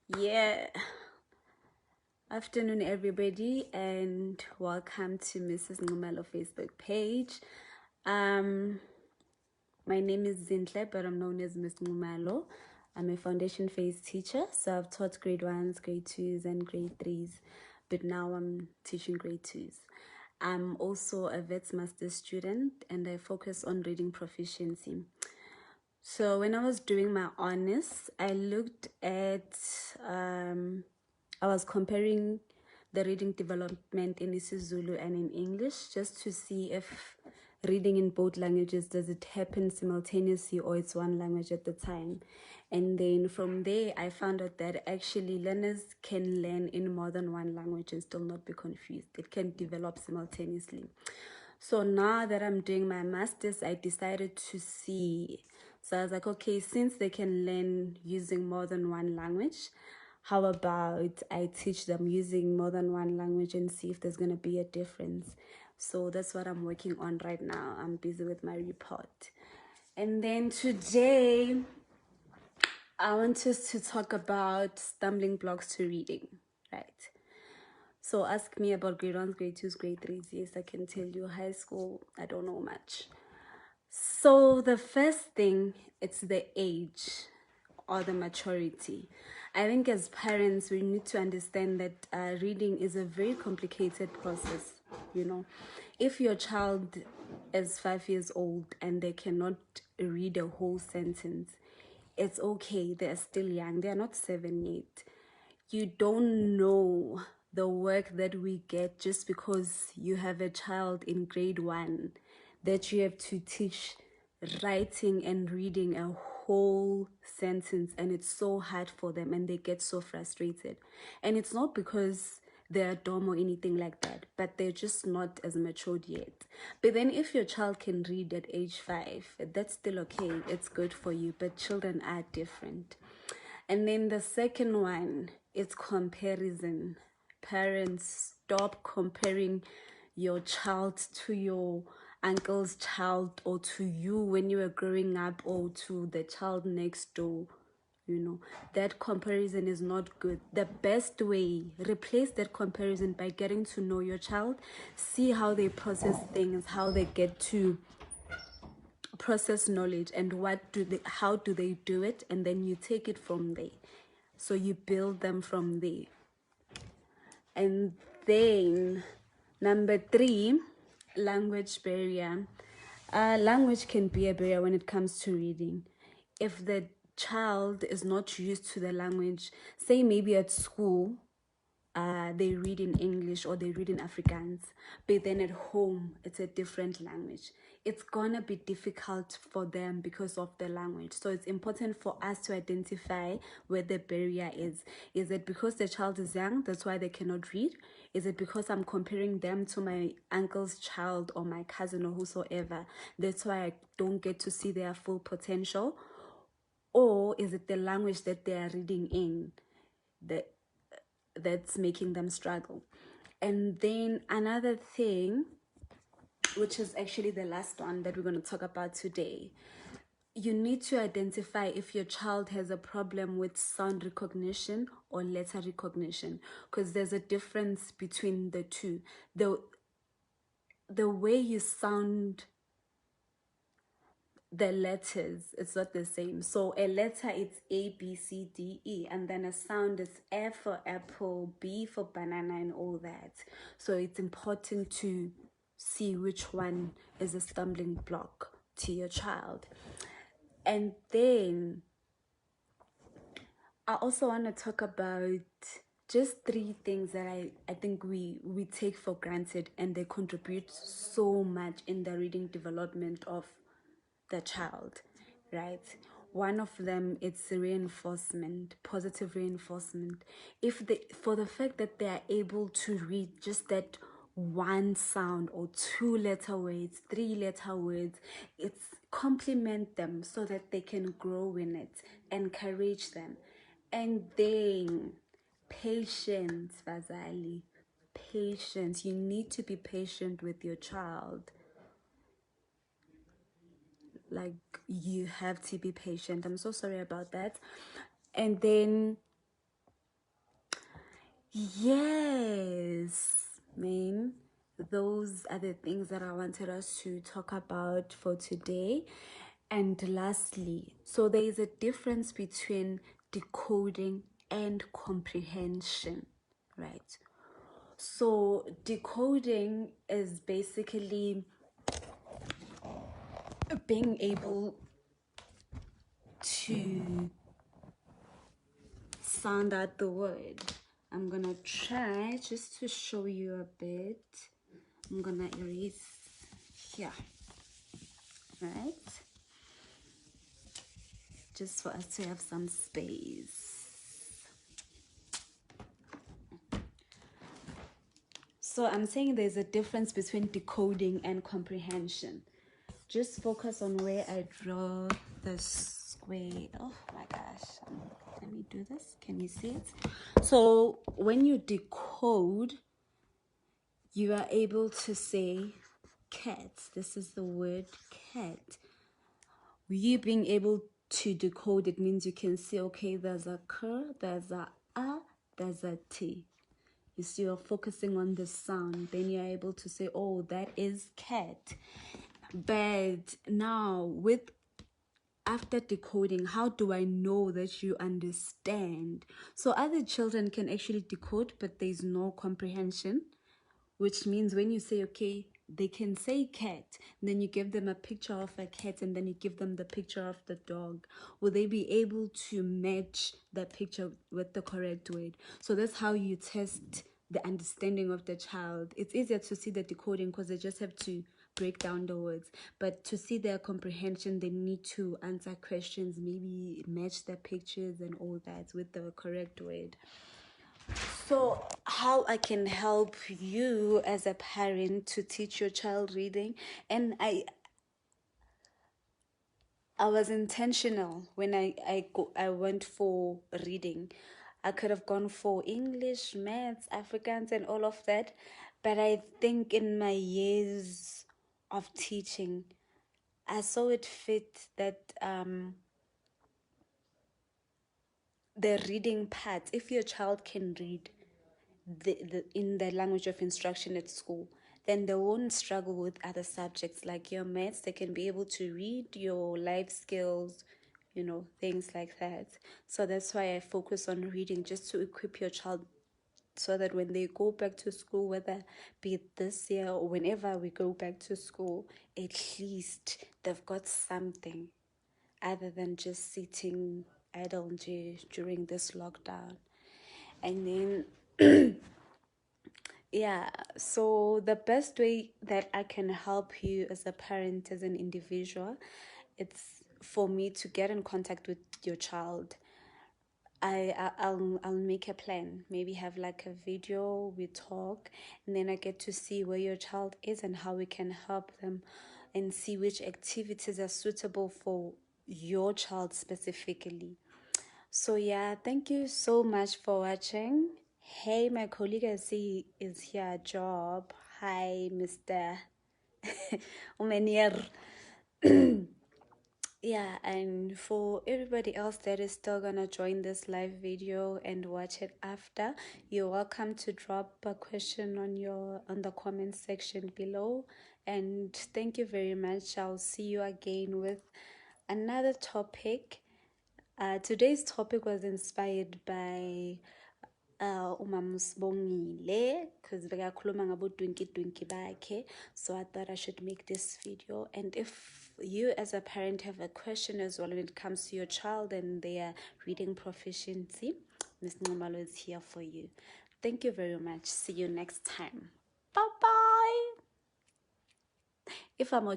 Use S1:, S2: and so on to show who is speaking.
S1: Yeah, afternoon everybody, and welcome to Mrs. Ngumalo Facebook page. My name is Zintle, but I'm known as Miss Ngumalo. I'm a foundation phase teacher, so I've taught grade 1s, grade 2s, and grade 3s, but now I'm teaching grade 2s. I'm also a Vets Master student, and I focus on reading proficiency. So when I was doing my honors, I looked at, I was comparing the reading development in isiZulu and in English, just to see if reading in both languages, does it happen simultaneously or it's one language at the time. And then from there, I found out that actually learners can learn in more than one language and still not be confused. It can develop simultaneously. So now that I'm doing my master's, I decided to see. So I was like, okay, since they can learn using more than one language, how about I teach them using more than one language and see if there's going to be a difference. So that's what I'm working on right now. I'm busy with my report. And then today, I want us to talk about stumbling blocks to reading, right? So ask me about grade 1s, grade 2s, grade 3s. Yes, I can tell you. High school, I don't know much. So the first thing, it's the age or the maturity. I think as parents, we need to understand that reading is a very complicated process. If your child is 5 years old and they cannot read a whole sentence, it's okay. They're still young. They're not 7 yet. You don't know the work that we get just because you have a child in grade 1 that you have to teach writing and reading a whole sentence, and it's so hard for them and they get so frustrated. And it's not because they're dumb or anything like that, but they're just not as matured yet. But then if your child can read at age 5, that's still okay. It's good for you, but children are different. And then the second one is comparison. Parents, stop comparing your child to your uncle's child, or to you when you were growing up, or to the child next door. That comparison is not good. The best way, replace that comparison by getting to know your child, see how they process things, how they get to process knowledge, and how do they do it, and then you take it from there. So you build them from there. And then number 3, language barrier. Language can be a barrier when it comes to reading. If the child is not used to the language, say maybe at school, they read in English or they read in Afrikaans, but then at home it's a different language. It's gonna be difficult for them because of the language. So it's important for us to identify where the barrier is. Is it because the child is young, that's why they cannot read? Is it because I'm comparing them to my uncle's child or my cousin or whosoever, that's why I don't get to see their full potential? Or is it the language that they are reading in that's making them struggle? And then another thing, which is actually the last one that we're going to talk about today, you need to identify if your child has a problem with sound recognition or letter recognition, because there's a difference between the two. The way you sound the letters, it's not the same. So a letter, it's A, B, C, D, E, and then a sound is F for apple, B for banana, and all that. So it's important to see which one is a stumbling block to your child. And then I also want to talk about just 3 things that I think we take for granted, and they contribute so much in the reading development of the child, right? One of them, it's reinforcement, positive reinforcement. For the fact that they are able to read just that one sound or 2-letter words, 3-letter words, it's compliment them so that they can grow in it, encourage them. And then patience, Vazali, patience. You need to be patient with your child. Like, you have to be patient. I'm so sorry about that. And then Yes, man. Those are the things that I wanted us to talk about for today. And lastly, so there is a difference between decoding and comprehension, right? So decoding is basically being able to sound out the word. I'm gonna try just to show you a bit. I'm gonna erase here, right? Just for us to have some space. So I'm saying there's a difference between decoding and comprehension. Just focus on where I draw the square. Oh my gosh. Let me do this. Can you see it? So when you decode, you are able to say cat. This is the word cat. You being able to decode it means you can see, okay, there's a k, there's a, there's a t. You see, you're focusing on the sound. Then you're able to say, oh, that is cat. But now, after decoding, how do I know that you understand? So other children can actually decode, but there's no comprehension, which means when you say, okay, they can say cat, then you give them a picture of a cat and then you give them the picture of the dog. Will they be able to match that picture with the correct word? So that's how you test the understanding of the child. It's easier to see the decoding because they just have to break down the words, but to see their comprehension, they need to answer questions, maybe match the pictures and all that with the correct word. So how I can help you as a parent to teach your child reading, and I was intentional when I went for reading. I could have gone for English, maths, Afrikaans, and all of that, but I think in my years of teaching, I saw it fit that the reading part, if your child can read in the language of instruction at school, then they won't struggle with other subjects like your maths. They can be able to read your life skills, things like that. So that's why I focus on reading, just to equip your child so that when they go back to school, whether be it this year or whenever we go back to school, at least they've got something other than just sitting idle during this lockdown. And then yeah, so the best way that I can help you as a parent, as an individual, it's for me to get in contact with your child. I'll make a plan, maybe have like a video, we talk, and then I get to see where your child is and how we can help them, and see which activities are suitable for your child specifically. So yeah, thank you so much for watching. Hey, my colleague I see is here, Job. Hi, Mr. Umenier. Yeah, and for everybody else that is still gonna join this live video and watch it after, you're welcome to drop a question on the comment section below. And thank you very much. I'll see you again with another topic. Today's topic was inspired by umama Sibongile, because bekakhuluma ngabo dwinki bakhe, so I thought I should make this video. And if you as a parent have a question as well when it comes to your child and their reading proficiency, Miss Nxumalo is here for you. Thank you very much. See you next time. Bye bye. If I'm